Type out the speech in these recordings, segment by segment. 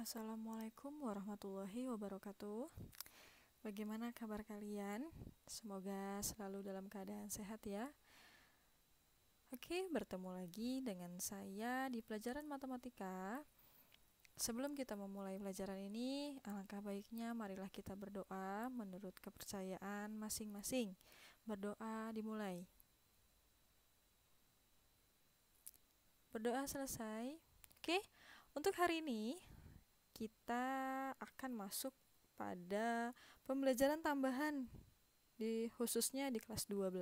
Assalamualaikum warahmatullahi wabarakatuh. Bagaimana kabar kalian? Semoga selalu dalam keadaan sehat ya. Oke, bertemu lagi dengan saya di pelajaran matematika. Sebelum kita memulai pelajaran ini, alangkah baiknya marilah kita berdoa menurut kepercayaan masing-masing. Berdoa dimulai. Berdoa selesai. Oke, untuk hari ini kita akan masuk pada pembelajaran tambahan khususnya di kelas 12.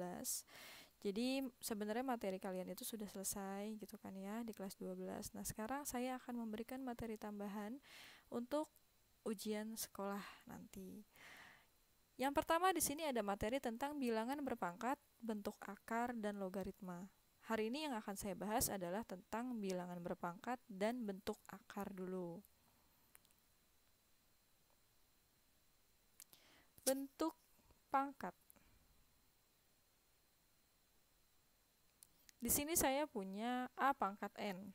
Jadi sebenarnya materi kalian itu sudah selesai gitu kan ya di kelas 12. Nah, sekarang saya akan memberikan materi tambahan untuk ujian sekolah nanti. Yang pertama di sini ada materi tentang bilangan berpangkat, bentuk akar, dan logaritma. Hari ini yang akan saya bahas adalah tentang bilangan berpangkat dan bentuk akar dulu. Bentuk pangkat. Di sini saya punya A pangkat N.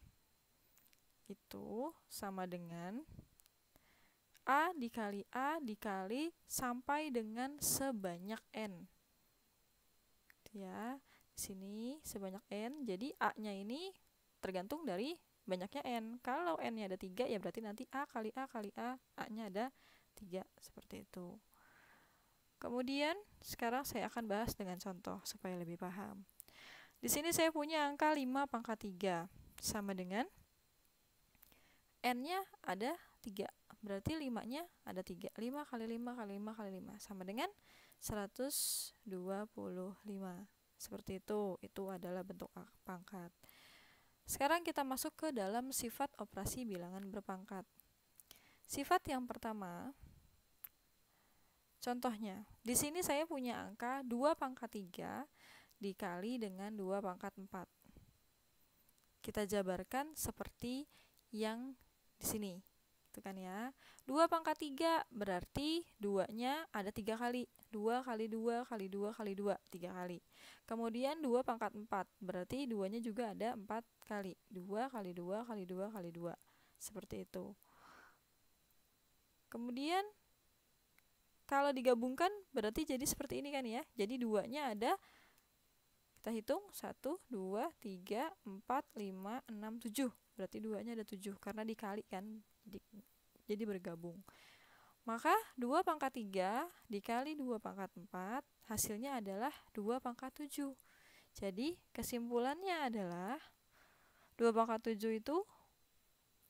Itu sama dengan A dikali sampai dengan sebanyak N. Ya, di sini sebanyak N. Jadi A-nya ini tergantung dari banyaknya N. Kalau N-nya ada 3 ya berarti nanti A kali A kali A, A-nya ada 3 seperti itu. Kemudian sekarang saya akan bahas dengan contoh supaya lebih paham. Di sini saya punya angka 5 pangkat 3 sama dengan N-nya ada 3. Berarti 5-nya ada 3. 5 kali 5 kali 5 kali 5 sama dengan 125. Seperti itu. Itu adalah bentuk pangkat. Sekarang kita masuk ke dalam sifat operasi bilangan berpangkat. Sifat yang pertama, contohnya, di sini saya punya angka 2 pangkat 3 dikali dengan 2 pangkat 4. Kita jabarkan seperti yang di sini. Itu kan ya. 2 pangkat 3 berarti 2-nya ada 3 kali. 2 kali 2 kali 2 kali 2, 3 kali. Kemudian 2 pangkat 4 berarti 2-nya juga ada 4 kali. 2 kali 2 kali 2 kali 2. Seperti itu. Kemudian kalau digabungkan berarti jadi seperti ini kan ya. Jadi 2-nya ada, kita hitung 1, 2, 3, 4, 5, 6, 7. Berarti 2-nya ada 7 karena dikali kan. Jadi bergabung. Maka 2 pangkat 3 dikali 2 pangkat 4 hasilnya adalah 2 pangkat 7. Jadi kesimpulannya adalah 2 pangkat 7 itu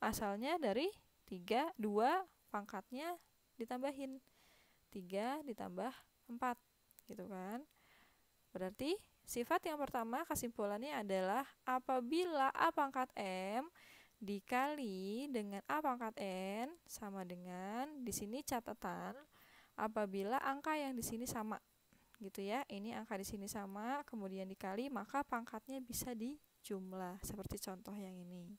asalnya dari 3, 2 pangkatnya ditambahin 3 ditambah 4 gitu kan. Berarti sifat yang pertama kesimpulannya adalah apabila A pangkat M dikali dengan A pangkat N sama dengan, di sini catatan, apabila angka yang di sini sama gitu ya. Ini angka di sini sama, kemudian dikali, maka pangkatnya bisa dijumlah seperti contoh yang ini.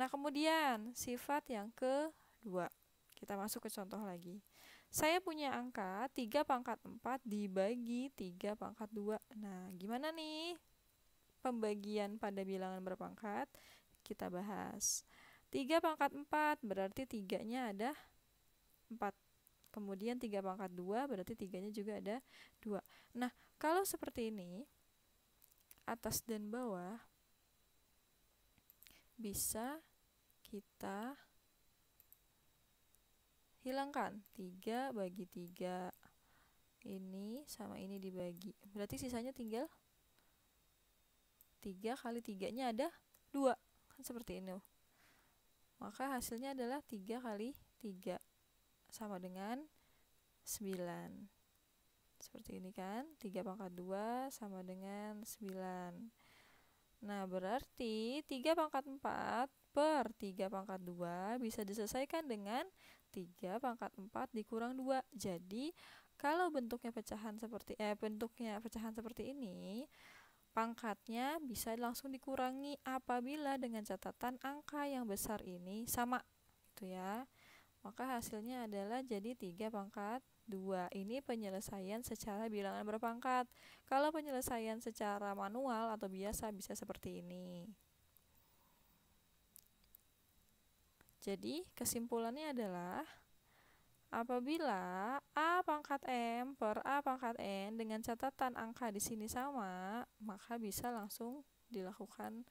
Nah, kemudian sifat yang kedua. Kita masuk ke contoh lagi. Saya punya angka 3 pangkat 4 dibagi 3 pangkat 2. Nah, gimana nih pembagian pada bilangan berpangkat? Kita bahas. 3 pangkat 4 berarti 3-nya ada 4. Kemudian 3 pangkat 2 berarti 3-nya juga ada 2. Nah, kalau seperti ini, atas dan bawah bisa kita hilangkan. 3 bagi 3. Ini sama ini dibagi. Berarti sisanya tinggal 3 kali 3-nya ada 2. Kan seperti ini. Maka hasilnya adalah 3 kali 3 sama dengan 9. Seperti ini kan. 3 pangkat 2 sama dengan 9. Nah, berarti 3 pangkat 4 per 3 pangkat 2 bisa diselesaikan dengan 3 pangkat 4 dikurang 2. Jadi, kalau bentuknya pecahan seperti ini, pangkatnya bisa langsung dikurangi apabila dengan catatan angka yang besar ini sama gitu ya. Maka hasilnya adalah jadi 3 pangkat 2. Ini penyelesaian secara bilangan berpangkat. Kalau penyelesaian secara manual atau biasa bisa seperti ini. Jadi kesimpulannya adalah apabila A pangkat M per A pangkat N dengan catatan angka di sini sama, maka bisa langsung dilakukan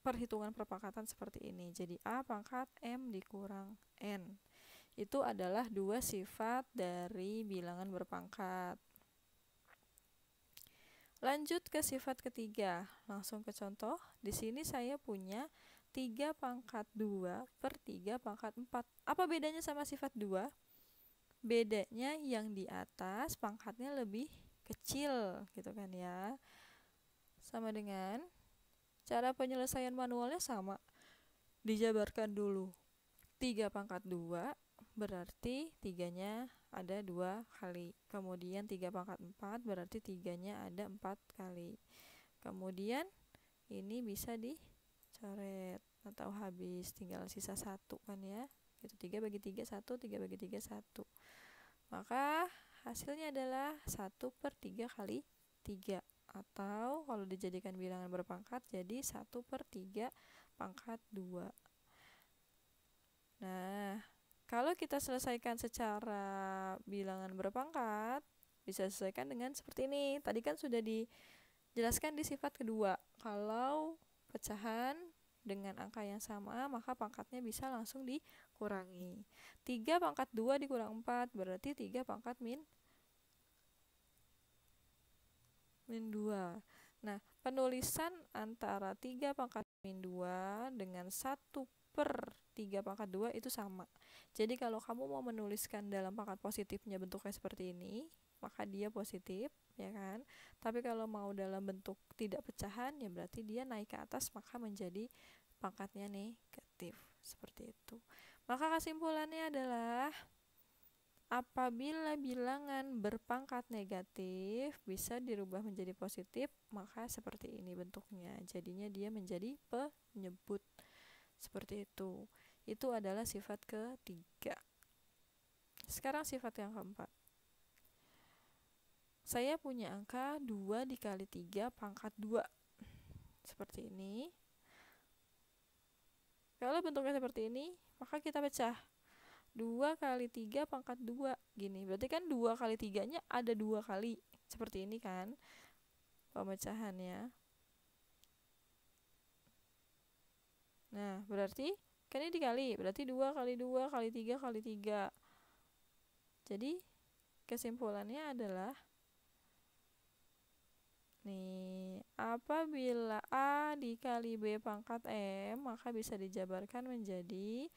perhitungan perpangkatan seperti ini. Jadi A pangkat M dikurang N. Itu adalah dua sifat dari bilangan berpangkat. Lanjut ke sifat ketiga. Langsung ke contoh. Di sini saya punya 3 pangkat 2 per 3 pangkat 4. Apa bedanya sama sifat 2? Bedanya yang di atas pangkatnya lebih kecil gitu kan ya. Sama dengan cara penyelesaian manualnya sama. Dijabarkan dulu. 3 pangkat 2 berarti 3-nya ada 2 kali. Kemudian 3 pangkat 4 berarti 3-nya ada 4 kali. Kemudian ini bisa dicoret atau habis, tinggal sisa 1 kan ya. Itu 3 bagi 3 1, 3 bagi 3 1. Maka hasilnya adalah 1 per 3 kali 3. Atau kalau dijadikan bilangan berpangkat jadi 1 per 3 pangkat 2. Nah, kalau kita selesaikan secara bilangan berpangkat, bisa selesaikan dengan seperti ini. Tadi kan sudah dijelaskan di sifat kedua. Kalau pecahan dengan angka yang sama, maka pangkatnya bisa langsung dikurangi. 3 pangkat 2 dikurang 4, berarti 3 pangkat min 2. Nah, penulisan antara 3 pangkat min 2 dengan 1 per 3 pangkat 2 itu sama. Jadi kalau kamu mau menuliskan dalam pangkat positifnya bentuknya seperti ini, maka dia positif, ya kan? Tapi kalau mau dalam bentuk tidak pecahan, ya berarti dia naik ke atas, maka menjadi pangkatnya negatif. Seperti itu. Maka kesimpulannya adalah apabila bilangan berpangkat negatif bisa dirubah menjadi positif, maka seperti ini bentuknya. Jadinya dia menjadi penyebut. Seperti itu. Itu adalah sifat ketiga. Sekarang sifat yang keempat. Saya punya angka 2 dikali 3 pangkat 2. Seperti ini. Kalau bentuknya seperti ini, maka kita pecah. 2 kali 3 pangkat 2. Gini, berarti kan 2 kali 3-nya ada 2 kali. Seperti ini kan pemecahannya. Nah, berarti kan ini dikali. Berarti 2 kali 2 kali 3 kali 3. Jadi, kesimpulannya adalah nih, apabila A dikali B pangkat M, maka bisa dijabarkan menjadi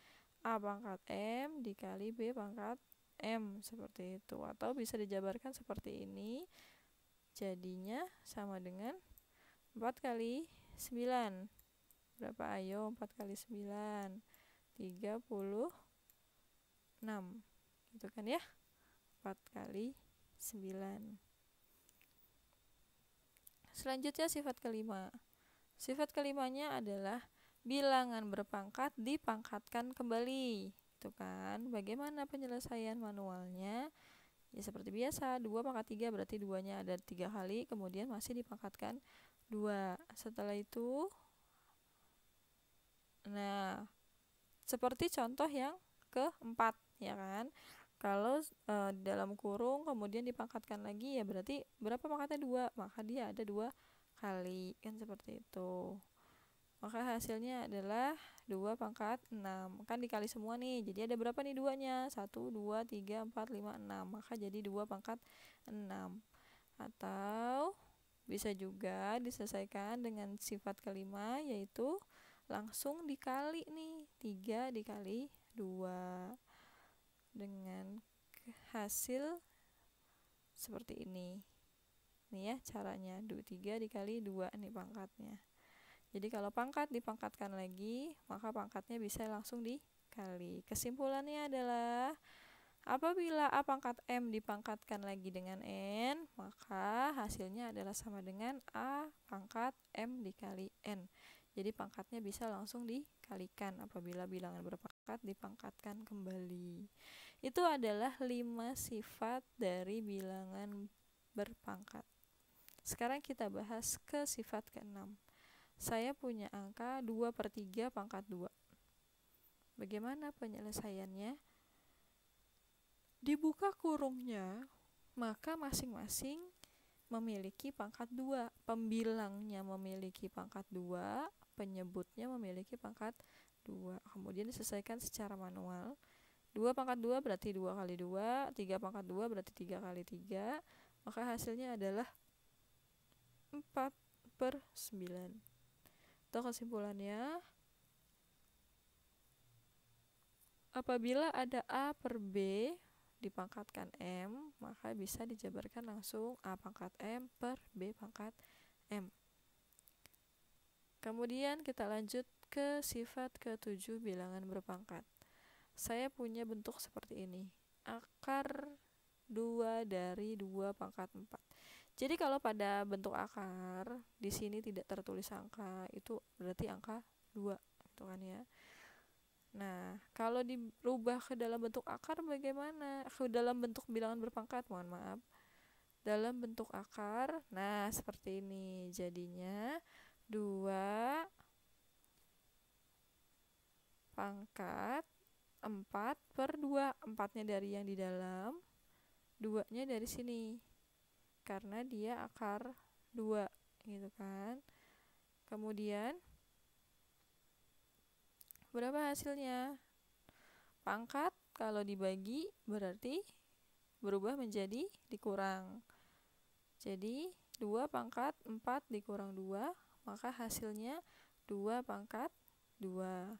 A pangkat M dikali B pangkat M, seperti itu. Atau bisa dijabarkan seperti ini, jadinya sama dengan 4 kali 9. Berapa ayo? 4 kali 9 36. Gitu kan ya? 4 kali 9. Selanjutnya sifat kelima. Sifat kelimanya adalah bilangan berpangkat dipangkatkan kembali. Itu kan. Bagaimana penyelesaian manualnya? Ya seperti biasa, 2 pangkat 3 berarti 2-nya ada 3 kali, kemudian masih dipangkatkan 2. Setelah itu, nah, seperti contoh yang keempat, ya kan? Kalau dalam kurung kemudian dipangkatkan lagi, ya berarti berapa pangkatnya? 2, maka dia ada 2 kali, kan seperti itu. Maka hasilnya adalah 2 pangkat 6. Kan dikali semua nih, jadi ada berapa nih 2-nya? 1, 2, 3, 4, 5, 6. Maka jadi 2 pangkat 6. Atau bisa juga diselesaikan dengan sifat kelima, yaitu langsung dikali nih, 3 dikali 2 dengan hasil seperti ini. Nih ya caranya, 3 dikali 2 nih pangkatnya. Jadi kalau pangkat dipangkatkan lagi, maka pangkatnya bisa langsung dikali. Kesimpulannya adalah apabila A pangkat M dipangkatkan lagi dengan N, maka hasilnya adalah sama dengan A pangkat M dikali N. Jadi pangkatnya bisa langsung dikalikan apabila bilangan berpangkat dipangkatkan kembali. Itu adalah 5 sifat dari bilangan berpangkat. Sekarang kita bahas ke sifat ke-6. Saya punya angka 2 per 3 pangkat 2. Bagaimana penyelesaiannya? Dibuka kurungnya, maka masing-masing memiliki pangkat 2. Pembilangnya memiliki pangkat 2, penyebutnya memiliki pangkat 2. Kemudian diselesaikan secara manual. 2 pangkat 2 berarti 2 kali 2, 3 pangkat 2 berarti 3 kali 3, maka hasilnya adalah 4/9. Atau kesimpulannya, apabila ada A per B dipangkatkan M, maka bisa dijabarkan langsung A pangkat M per B pangkat M. Kemudian kita lanjut ke sifat ke-7 bilangan berpangkat. Saya punya bentuk seperti ini. Akar 2 dari 2 pangkat 4. Jadi kalau pada bentuk akar di sini tidak tertulis angka, itu berarti angka 2 gitu kan ya. Nah, kalau dirubah ke dalam bentuk akar bagaimana? Ke dalam bentuk bilangan berpangkat, mohon maaf. Dalam bentuk akar, nah seperti ini. Jadinya 2 pangkat 4 per 2. 4-nya dari yang di dalam, 2-nya dari sini. Karena dia akar 2 gitu kan. Kemudian berapa hasilnya? Pangkat kalau dibagi berarti berubah menjadi dikurang. Jadi 2 pangkat 4 dikurang 2, maka hasilnya 2 pangkat 2.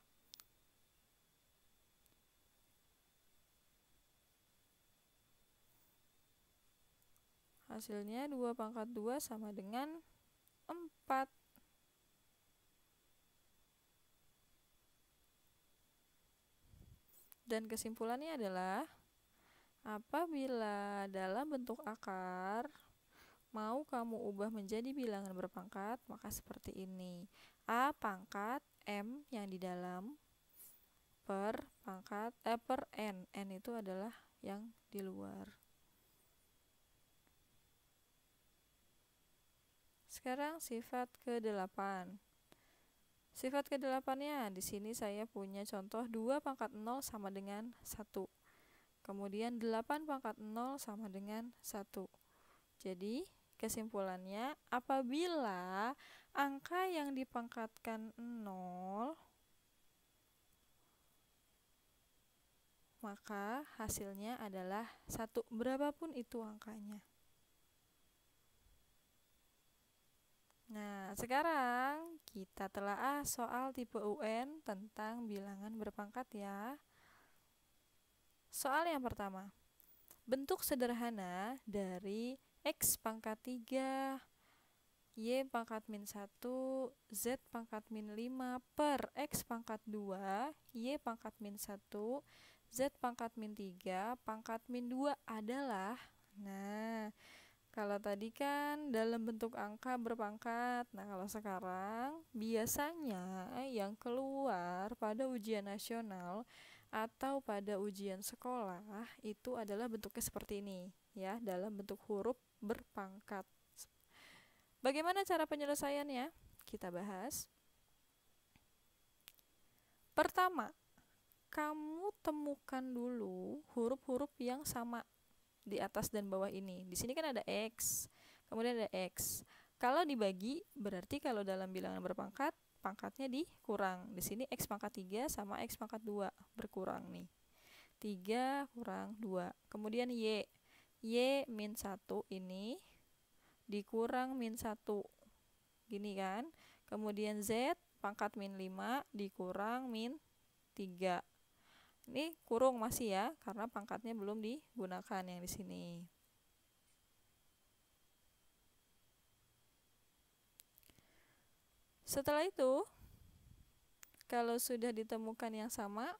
Hasilnya 2 pangkat 2 sama dengan 4. Dan kesimpulannya adalah, apabila dalam bentuk akar mau kamu ubah menjadi bilangan berpangkat, maka seperti ini. A pangkat M yang di dalam per pangkat per N. N itu adalah yang di luar. Sekarang sifat ke-8. Sifat ke-8-nya di sini saya punya contoh 2 pangkat 0 sama dengan 1. Kemudian 8 pangkat 0 sama dengan 1. Jadi kesimpulannya, apabila angka yang dipangkatkan 0, maka hasilnya adalah 1, berapapun itu angkanya. Nah, sekarang kita telaah soal tipe UN tentang bilangan berpangkat ya. Soal yang pertama. Bentuk sederhana dari X pangkat 3, Y pangkat min 1, Z pangkat min 5 per X pangkat 2, Y pangkat min 1, Z pangkat min 3, pangkat min 2 adalah, nah, kalau tadi kan dalam bentuk angka berpangkat. Nah, kalau sekarang biasanya yang keluar pada ujian nasional atau pada ujian sekolah itu adalah bentuknya seperti ini ya, dalam bentuk huruf berpangkat. Bagaimana cara penyelesaiannya? Kita bahas. Pertama, kamu temukan dulu huruf-huruf yang sama di atas dan bawah ini. Di sini kan ada X, kemudian ada X. Kalau dibagi, berarti kalau dalam bilangan berpangkat, pangkatnya dikurang. Di sini X pangkat 3 sama X pangkat 2 berkurang nih. 3 kurang 2. Kemudian Y. Y min 1 ini dikurang min 1. Gini kan. Kemudian Z pangkat min 5 dikurang min 3. Ini kurung masih ya, karena pangkatnya belum digunakan yang di sini. Setelah itu, kalau sudah ditemukan yang sama,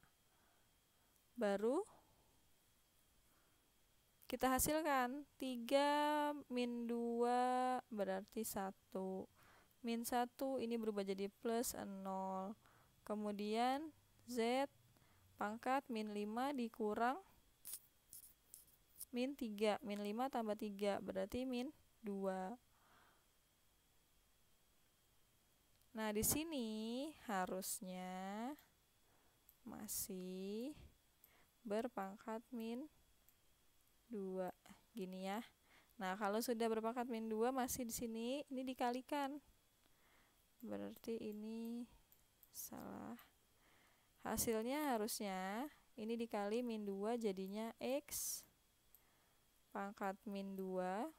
baru kita hasilkan. 3 min 2 berarti 1. Min 1 ini berubah jadi plus 0. Kemudian Z pangkat min 5 dikurang min 3. Min 5 tambah 3 berarti min 2. Nah, di sini harusnya masih berpangkat min 2 gini ya. Nah, kalau sudah berpangkat min 2 masih di sini, ini dikalikan. Berarti ini salah. Hasilnya harusnya ini dikali min 2 jadinya X pangkat min 2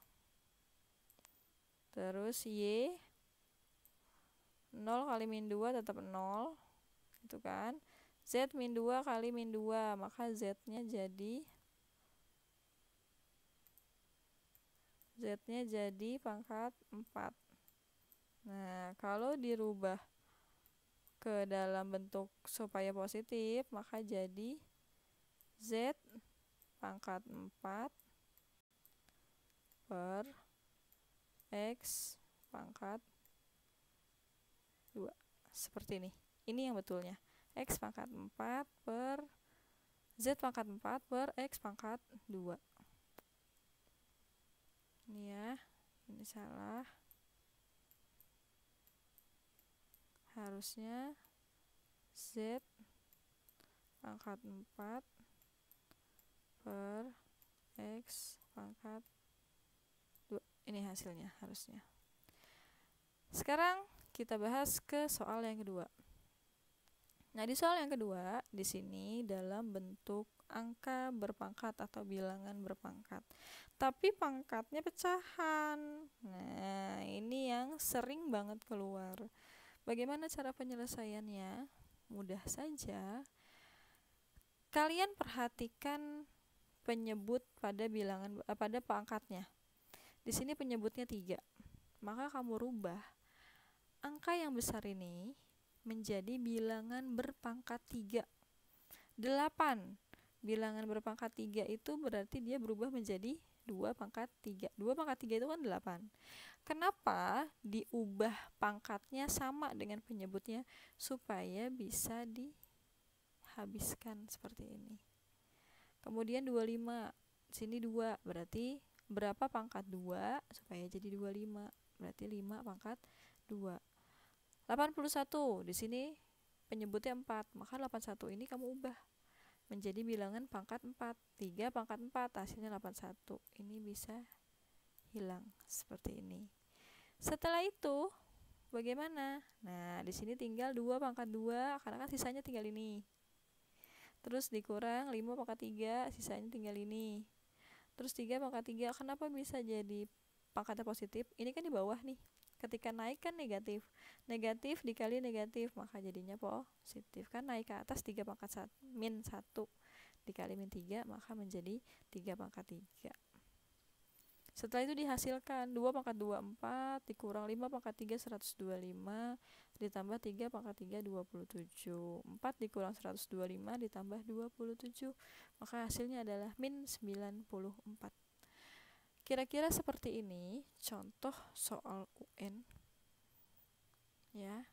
terus Y 0 kali min 2 tetap 0 gitu kan. Z min 2 kali min 2, maka Z-nya jadi pangkat 4. Nah, kalau dirubah ke dalam bentuk supaya positif, maka jadi Z pangkat 4 per X pangkat 2. Seperti ini. Ini yang betulnya. X pangkat 4 per Z pangkat 4 per X pangkat 2. Ini ya, ini salah. Harusnya Z pangkat 4 per X pangkat 2. Ini hasilnya harusnya. Sekarang kita bahas ke soal yang kedua. Nah, di soal yang kedua, di sini dalam bentuk angka berpangkat atau bilangan berpangkat. Tapi pangkatnya pecahan. Nah, ini yang sering banget keluar. Bagaimana cara penyelesaiannya? Mudah saja. Kalian perhatikan penyebut pada bilangan pada pangkatnya. Di sini penyebutnya 3. Maka kamu rubah angka yang besar ini menjadi bilangan berpangkat 3. 8. Bilangan berpangkat 3 itu berarti dia berubah menjadi 2 pangkat 3. 2 pangkat 3 itu kan 8. Kenapa diubah pangkatnya sama dengan penyebutnya? Supaya bisa dihabiskan seperti ini. Kemudian 25. Sini 2. Berarti berapa pangkat 2 supaya jadi 25? Berarti 5 pangkat 2. 81. Di sini penyebutnya 4. Maka 81 ini kamu ubah menjadi bilangan pangkat 4. 3 pangkat 4 hasilnya 81. Ini bisa hilang seperti ini. Setelah itu bagaimana? Nah, di sini tinggal 2 pangkat 2 karena kan sisanya tinggal ini. Terus dikurang 5 pangkat 3, sisanya tinggal ini. Terus 3 pangkat 3, kenapa bisa jadi pangkatnya positif? Ini kan di bawah nih. Ketika naik kan negatif. Negatif dikali negatif, maka jadinya positif. Kan naik ke atas 3 pangkat min 1 dikali min 3, maka menjadi 3 pangkat 3. Setelah itu dihasilkan 2 pangkat 2, 4, dikurang 5 pangkat 3, 125, ditambah 3 pangkat 3, 27. 4 dikurang 125, ditambah 27. Maka hasilnya adalah min 94. Kira-kira seperti ini contoh soal UN ya,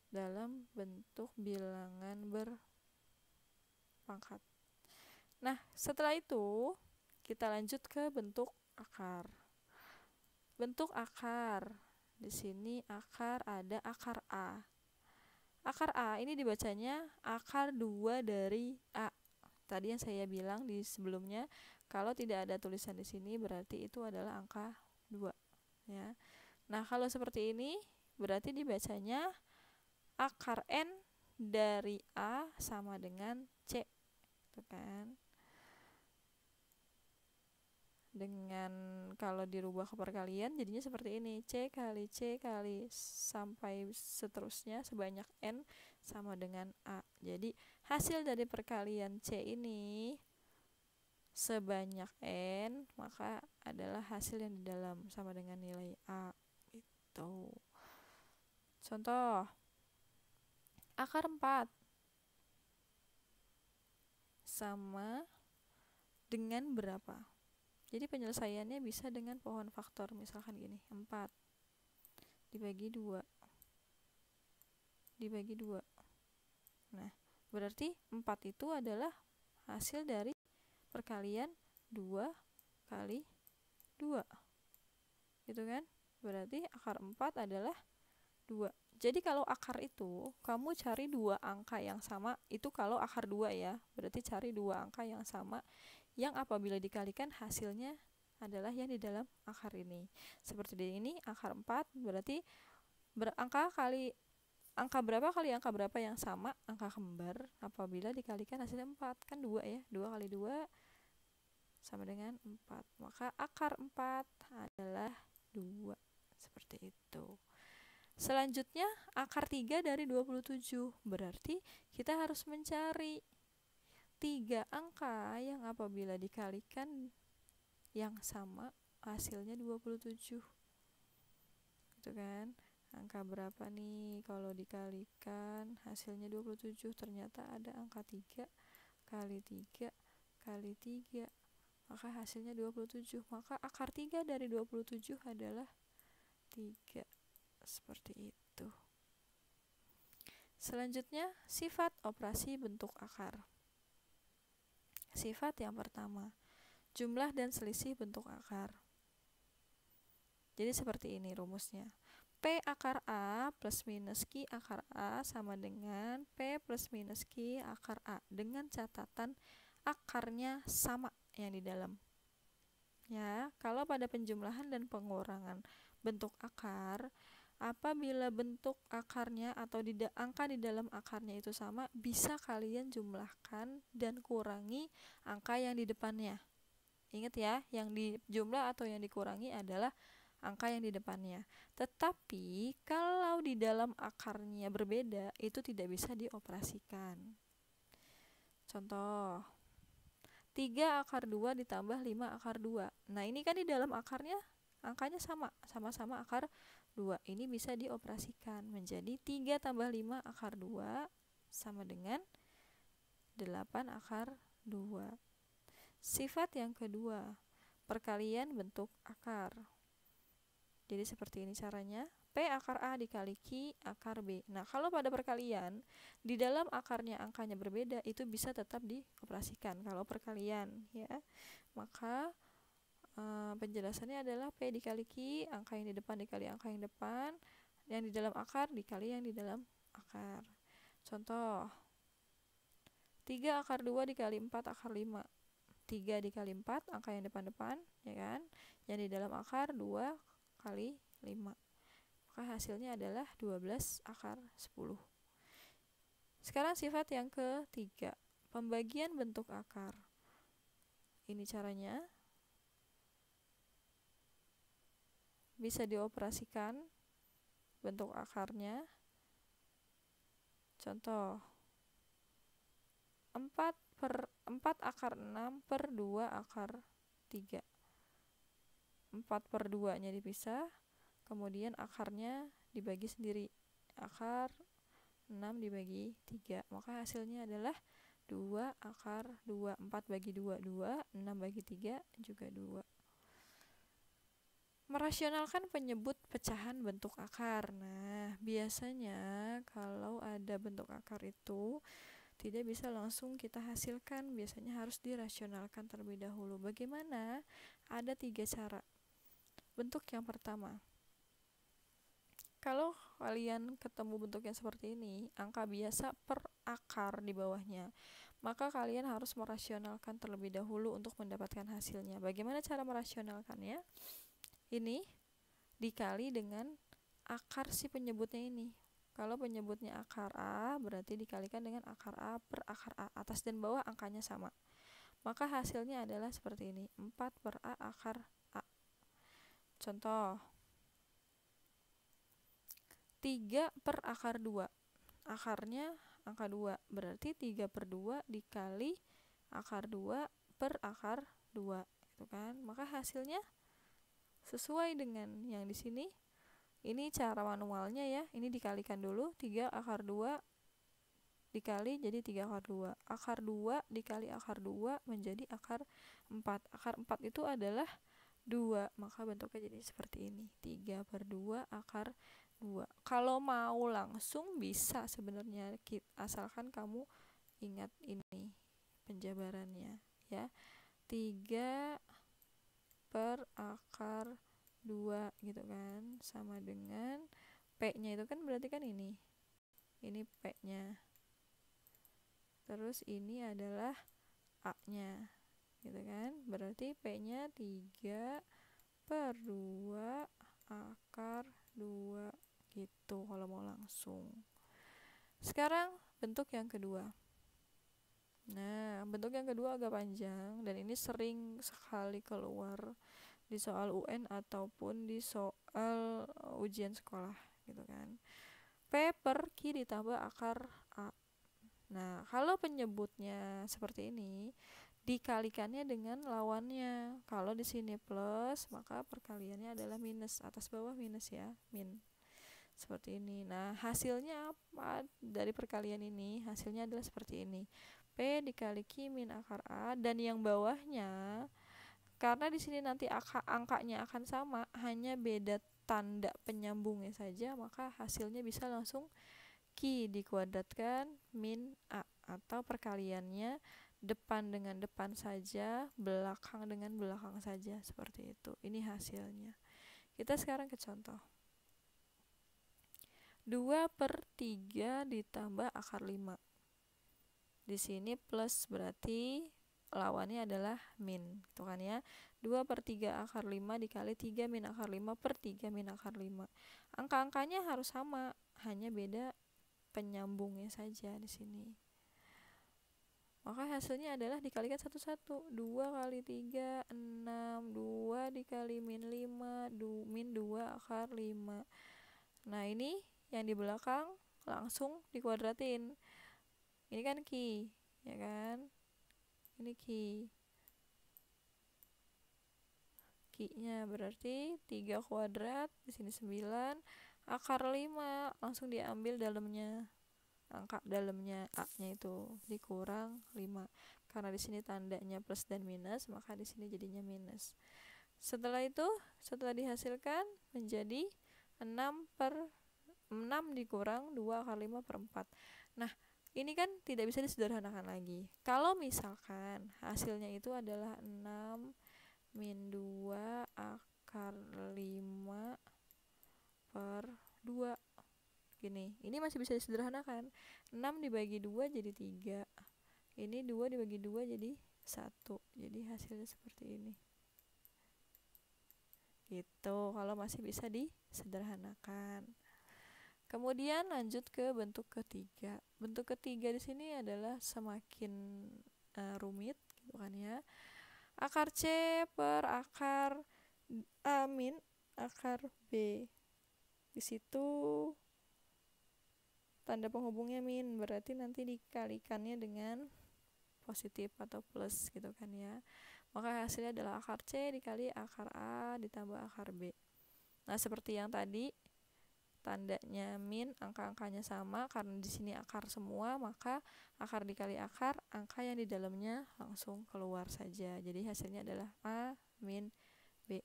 dalam bentuk bilangan berpangkat. Nah, setelah itu kita lanjut ke bentuk akar. Bentuk akar. Di sini akar ada akar A. Akar A ini dibacanya akar 2 dari A. Tadi yang saya bilang di sebelumnya, kalau tidak ada tulisan di sini berarti itu adalah angka 2 ya. Nah, kalau seperti ini berarti dibacanya akar N dari A sama dengan C. Itu kan. Dengan kalau dirubah ke perkalian jadinya seperti ini, C kali C kali sampai seterusnya sebanyak N sama dengan A. Jadi hasil dari perkalian C ini sebanyak N, maka adalah hasil yang di dalam sama dengan nilai A. Itu contoh akar 4 sama dengan berapa? Jadi penyelesaiannya bisa dengan pohon faktor. Misalkan gini, 4 dibagi 2 dibagi 2. Nah, berarti 4 itu adalah hasil dari perkalian 2 kali 2. Gitu kan? Berarti akar 4 adalah 2. Jadi kalau akar itu kamu cari dua angka yang sama, itu kalau akar 2 ya. Berarti cari dua angka yang sama yang apabila dikalikan hasilnya adalah yang di dalam akar ini. Seperti di ini akar 4 berarti angka berapa kali angka berapa yang sama, angka kembar, apabila dikalikan hasilnya 4. Kan 2 ya. 2 kali 2 sama dengan 4. Maka akar 4 adalah 2. Seperti itu. Selanjutnya akar 3 dari 27. Berarti kita harus mencari 3 angka yang apabila dikalikan yang sama hasilnya 27. Gitu kan? Angka berapa nih kalau dikalikan hasilnya 27? Ternyata ada angka 3 kali 3 kali 3. Maka hasilnya 27. Maka akar 3 dari 27 adalah 3. Seperti itu. Selanjutnya, sifat operasi bentuk akar. Sifat yang pertama, jumlah dan selisih bentuk akar. Jadi seperti ini rumusnya. P akar A plus minus Q akar A sama dengan P plus minus Q akar A, dengan catatan akarnya sama yang di dalam. Ya, kalau pada penjumlahan dan pengurangan bentuk akar, apabila bentuk akarnya atau angka di dalam akarnya itu sama, bisa kalian jumlahkan dan kurangi angka yang di depannya. Ingat ya, yang dijumlah atau yang dikurangi adalah angka yang di depannya. Tetapi kalau di dalam akarnya berbeda, itu tidak bisa dioperasikan. Contoh, 3 akar 2 ditambah 5 akar 2. Nah, ini kan di dalam akarnya angkanya sama-sama akar 2. Ini bisa dioperasikan menjadi 3 tambah 5 akar 2 sama dengan 8 akar 2. Sifat yang kedua, perkalian bentuk akar. Jadi seperti ini caranya. P akar A dikali Q akar B. Nah, kalau pada perkalian, di dalam akarnya angkanya berbeda, itu bisa tetap dioperasikan kalau perkalian ya. Maka penjelasannya adalah P dikali Q, angka yang di depan dikali angka yang depan, yang di dalam akar dikali yang di dalam akar. Contoh, 3 akar 2 dikali 4 akar 5. 3 dikali 4, angka yang depan-depan, ya kan? Yang di dalam akar 2 kali 5. Maka hasilnya adalah 12 akar 10. Sekarang sifat yang ketiga, pembagian bentuk akar. Ini caranya. Bisa dioperasikan bentuk akarnya. Contoh, 4 akar 6 per 2 akar 3. 4 per 2 nya dipisah, kemudian akarnya dibagi sendiri. Akar 6 dibagi 3. Maka hasilnya adalah 2 akar 2. 4 bagi 2, 2. 6 bagi 3 juga 2. Merasionalkan penyebut pecahan bentuk akar. Nah, biasanya kalau ada bentuk akar itu tidak bisa langsung kita hasilkan, biasanya harus dirasionalkan terlebih dahulu. Bagaimana? Ada 3 cara. Bentuk yang pertama, kalau kalian ketemu bentuk yang seperti ini, angka biasa per akar di bawahnya, maka kalian harus merasionalkan terlebih dahulu untuk mendapatkan hasilnya. Bagaimana cara merasionalkannya? Ini dikali dengan akar si penyebutnya ini. Kalau penyebutnya akar A, berarti dikalikan dengan akar A per akar A. Atas dan bawah angkanya sama. Maka hasilnya adalah seperti ini, 4 per A akar A. Contoh, 3 per akar 2. Akarnya angka 2, berarti 3 per 2 dikali akar 2 per akar 2. Gitu kan? Maka hasilnya sesuai dengan yang di sini. Ini cara manualnya ya. Ini dikalikan dulu, 3 akar 2 dikali jadi 3 akar 2. Akar 2 dikali akar 2 menjadi akar 4. Akar 4 itu adalah 2. Maka bentuknya jadi seperti ini. 3 per 2 akar 2. Kalau mau langsung bisa sebenarnya, asalkan kamu ingat ini penjabarannya ya. 3 per akar 2 gitu kan, sama dengan P-nya itu kan berarti kan ini P-nya. Terus ini adalah A-nya, gitu kan. Berarti P-nya 3/2 akar 2 gitu kalau mau langsung. Sekarang bentuk yang kedua. Nah, bentuk yang kedua agak panjang dan ini sering sekali keluar di soal UN ataupun di soal ujian sekolah gitu kan. P per Q ditambah akar A. Nah, kalau penyebutnya seperti ini, dikalikannya dengan lawannya. Kalau di sini plus, maka perkaliannya adalah minus, atas bawah minus ya, min. Seperti ini. Nah, hasilnya apa dari perkalian ini? Hasilnya adalah seperti ini. P dikali Q min akar A, dan yang bawahnya, karena di sini nanti angkanya akan sama, hanya beda tanda penyambungnya saja, maka hasilnya bisa langsung Q dikuadratkan min A, atau perkaliannya depan dengan depan saja, belakang dengan belakang saja, seperti itu. Ini hasilnya. Kita sekarang ke contoh. 2/3 ditambah akar 5. Di sini plus, berarti lawannya adalah min, gitu kan ya. 2/3 akar 5 dikali 3 min akar 5 per 3 min akar 5. Angka-angkanya harus sama, hanya beda penyambungnya saja di sini. Maka hasilnya adalah dikalikan satu-satu. 2 kali 3, 6. 2 dikali min 5, min 2 akar 5. Nah, ini yang di belakang langsung dikuadratin. Ini kan Q, ya kan? Ini Q. Q-nya berarti 3 kuadrat, di sini 9, akar 5 langsung diambil dalamnya. Angka dalamnya A-nya itu dikurang 5. Karena di sini tandanya plus dan minus, maka di sini jadinya minus. Setelah itu, setelah dihasilkan menjadi 6 dikurang 2 akar 5 per 4. Nah, ini kan tidak bisa disederhanakan lagi. Kalau misalkan hasilnya itu adalah 6 min 2 akar 5 per 2. Gini, ini masih bisa disederhanakan. 6 dibagi 2 jadi 3. Ini 2 dibagi 2 jadi 1. Jadi hasilnya seperti ini. Gitu, kalau masih bisa disederhanakan. Kemudian lanjut ke bentuk ketiga. Bentuk ketiga di sini adalah semakin rumit, gitu kan ya. Akar C per akar A min akar B. Di situ tanda penghubungnya min, berarti nanti dikalikannya dengan positif atau plus, gitu kan ya. Maka hasilnya adalah akar C dikali akar A ditambah akar B. Nah, seperti yang tadi, tandanya min, angka-angkanya sama, karena di sini akar semua, maka akar dikali akar, angka yang di dalamnya langsung keluar saja. Jadi hasilnya adalah A min B.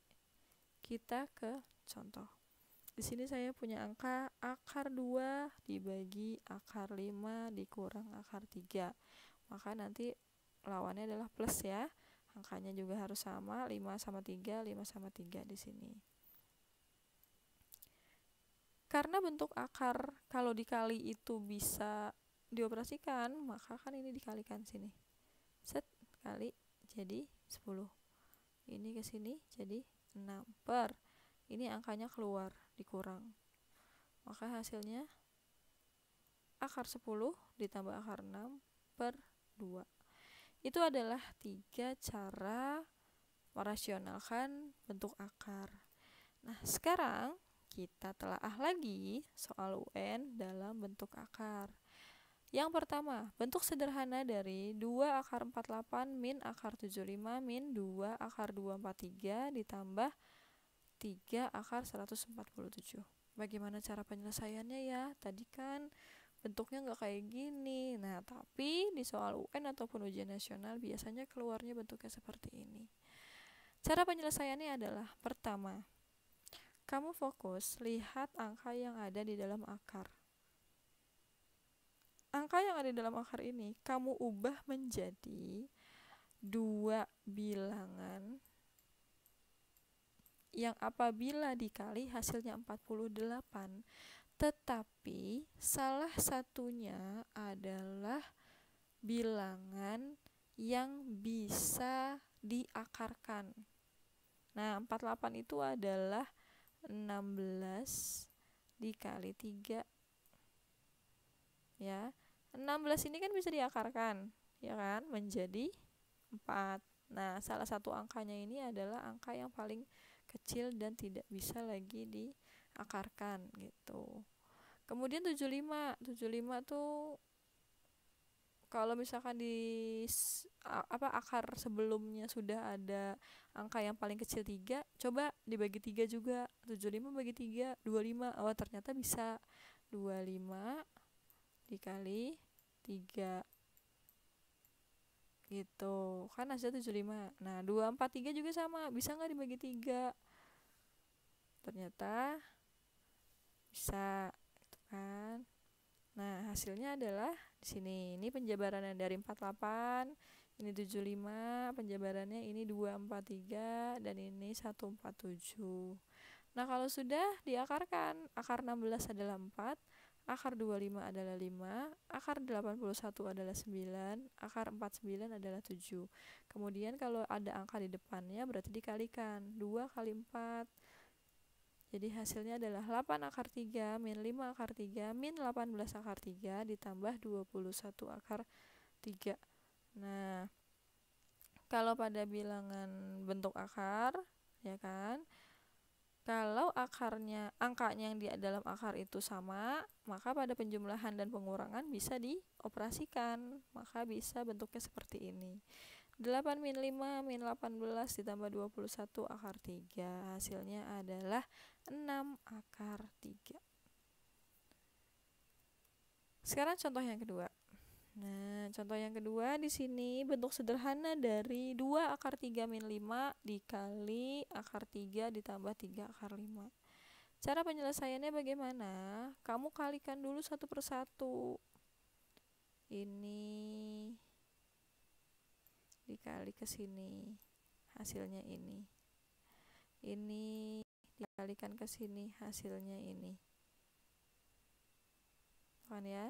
Kita ke contoh. Di sini saya punya angka akar 2 dibagi akar 5 dikurang akar 3. Maka nanti lawannya adalah plus ya. Angkanya juga harus sama, 5 sama 3, 5 sama 3 di sini. Karena bentuk akar kalau dikali itu bisa dioperasikan, maka kan ini dikalikan sini. Set, kali jadi 10. Ini ke sini jadi 6 per. Ini angkanya keluar, dikurang. Maka hasilnya akar 10 ditambah akar 6 per 2. Itu adalah 3 cara merasionalkan bentuk akar. Nah, sekarang kita telaah lagi soal UN dalam bentuk akar. Yang pertama, bentuk sederhana dari 2 akar 48 min akar 75 min 2 akar 243 ditambah 3 akar 147. Bagaimana cara penyelesaiannya ya? Tadi kan bentuknya nggak kayak gini. Nah, tapi di soal UN ataupun ujian nasional biasanya keluarnya bentuknya seperti ini. Cara penyelesaiannya adalah, pertama, kamu fokus lihat angka yang ada di dalam akar. Angka yang ada di dalam akar ini kamu ubah menjadi 2 bilangan yang apabila dikali hasilnya 48, Tetapi salah satunya adalah bilangan yang bisa diakarkan. Nah, 48 itu adalah 16 dikali 3. Ya. 16 ini kan bisa diakarkan, ya kan? Menjadi 4. Nah, salah satu angkanya ini adalah angka yang paling kecil dan tidak bisa lagi diakarkan gitu. Kemudian 75. 75 tuh kalau misalkan di akar sebelumnya sudah ada angka yang paling kecil 3, coba dibagi 3 juga. 75 bagi 3, 25. Oh, ternyata bisa 25 dikali 3 gitu kan, hasilnya 75. Nah, 243 juga sama, bisa nggak dibagi 3? Ternyata bisa gitu kan. Nah, hasilnya adalah di sini. Ini penjabarannya dari 48, ini 75, penjabarannya ini 243 dan ini 147. Nah, kalau sudah diakarkan, akar 16 adalah 4, akar 25 adalah 5, akar 81 adalah 9, akar 49 adalah 7. Kemudian kalau ada angka di depannya berarti dikalikan. 2 kali 4. Jadi hasilnya adalah 8 akar 3 min 5 akar 3 min 18 akar 3 ditambah 21 akar 3. Nah, kalau pada bilangan bentuk akar, ya kan, kalau angkanya yang di dalam akar itu sama, maka pada penjumlahan dan pengurangan bisa dioperasikan. Maka bisa bentuknya seperti ini. 8 min 5 min 18 ditambah 21 akar 3. Hasilnya adalah 6 akar 3. Sekarang contoh yang kedua. Nah, contoh yang kedua di sini bentuk sederhana dari 2 akar 3 min 5 dikali akar 3 ditambah 3 akar 5. Cara penyelesaiannya bagaimana? Kamu kalikan dulu satu persatu. Ini dikali ke sini, hasilnya ini. Ini dikalikan ke sini, hasilnya ini. Kan ya?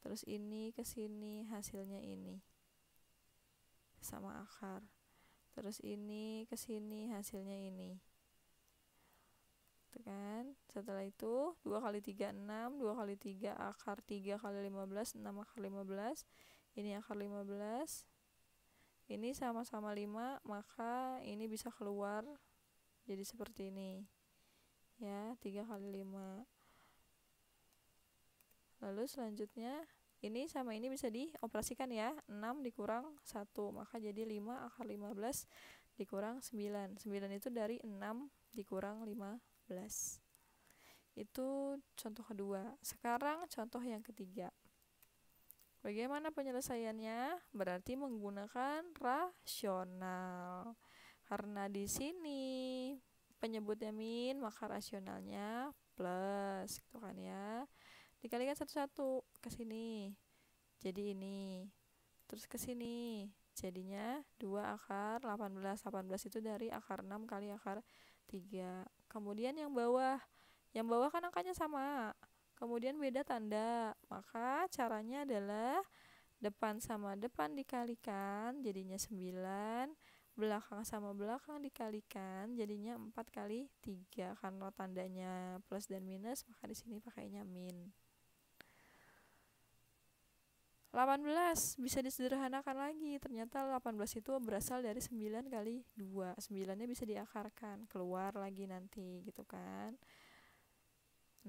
Terus ini ke sini, hasilnya ini. Sama akar. Terus ini ke sini, hasilnya ini. Tuh kan? Setelah itu 2 kali 3 6, 2 kali 3 akar 3 kali 15, 6 akar 15. Ini akar 15. Ini sama-sama 5, maka ini bisa keluar jadi seperti ini. Ya, 3 kali 5. Lalu selanjutnya ini sama ini bisa dioperasikan ya. 6 dikurang 1, maka jadi 5 akar 15 dikurang 9. 9 itu dari 6 dikurang 15. Itu contoh kedua. Sekarang contoh yang ketiga. Bagaimana penyelesaiannya? Berarti menggunakan rasional. Karena di sini penyebutnya min, maka rasionalnya plus, gitu kan ya. Dikalikan satu-satu ke sini. Jadi ini. Terus ke sini. Jadinya 2 akar 18. 18 itu dari akar 6 kali akar 3. Kemudian yang bawah. Yang bawah kan angkanya sama. Kemudian beda tanda. Maka caranya adalah depan sama depan dikalikan, jadinya 9. Belakang sama belakang dikalikan, jadinya 4 kali 3. Karena tandanya plus dan minus, maka di sini pakainya min. 18 bisa disederhanakan lagi. Ternyata 18 itu berasal dari 9 kali 2. 9-nya bisa diakarkan, keluar lagi nanti gitu kan.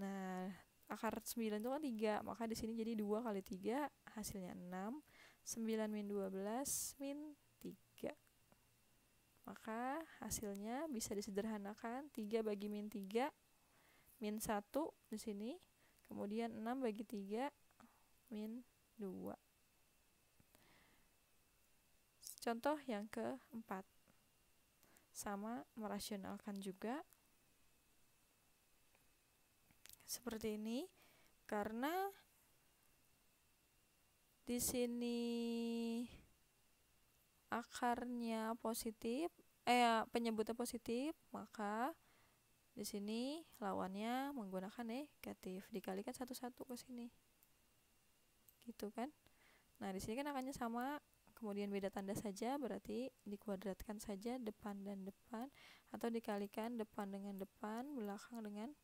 Nah, akar 9 itu kan 3, maka di sini jadi 2 kali 3 hasilnya 6. 9 min 12 min 3. Maka hasilnya bisa disederhanakan 3 bagi min 3 min 1 di sini. Kemudian 6 bagi 3 min 2. Contoh yang keempat. Sama merasionalkan juga. Seperti ini. Karena di sini akarnya positif, penyebutnya positif, maka Di sini lawannya menggunakan negatif, dikalikan satu-satu ke sini. Gitu kan? Nah, di sini kan angkanya sama, kemudian beda tanda saja, berarti dikuadratkan saja depan dan depan, atau dikalikan depan dengan depan, belakang dengan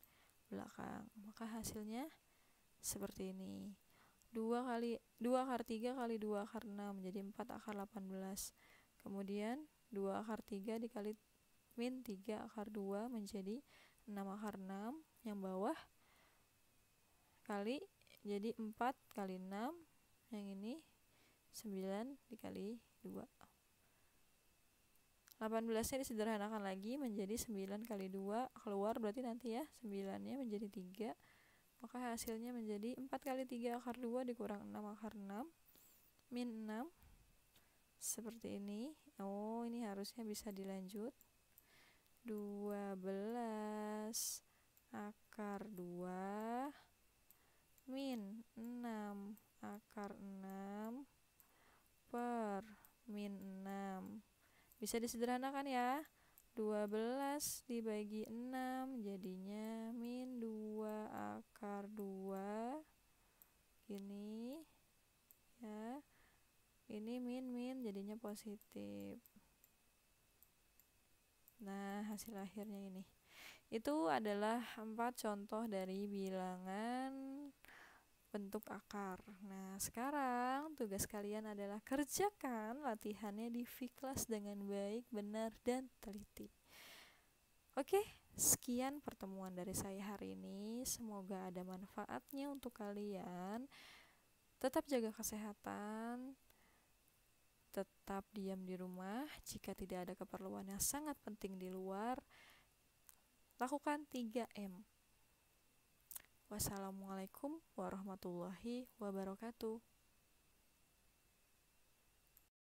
belakang. Maka hasilnya seperti ini. 2 akar 3 kali 2 akar 6 jadi 4 akar 18. Kemudian 2 akar 3 dikali min 3 akar 2 menjadi 6 akar 6. Yang bawah kali jadi 4 kali 6. Yang ini 9 dikali 2. 18-nya disederhanakan lagi menjadi 9 kali 2. Keluar berarti nanti ya 9-nya menjadi 3. Maka hasilnya menjadi 4 kali 3 akar 2 dikurang 6 akar 6 min 6. Seperti ini. Oh, ini harusnya bisa dilanjut. 12 akar 2 min 6 akar 6 per min 6. Bisa disederhanakan ya. 12 dibagi 6 jadinya min 2 akar 2. Gini ya. Ini min jadinya positif. Nah, hasil akhirnya ini. Itu adalah 4 contoh dari bilangan bentuk akar. Nah, sekarang tugas kalian adalah kerjakan latihannya di V-Class dengan baik, benar, dan teliti. Oke, sekian pertemuan dari saya hari ini. Semoga ada manfaatnya untuk kalian. Tetap jaga kesehatan. Tetap diam di rumah. Jika tidak ada keperluan yang sangat penting di luar, lakukan 3M. Wassalamualaikum warahmatullahi wabarakatuh.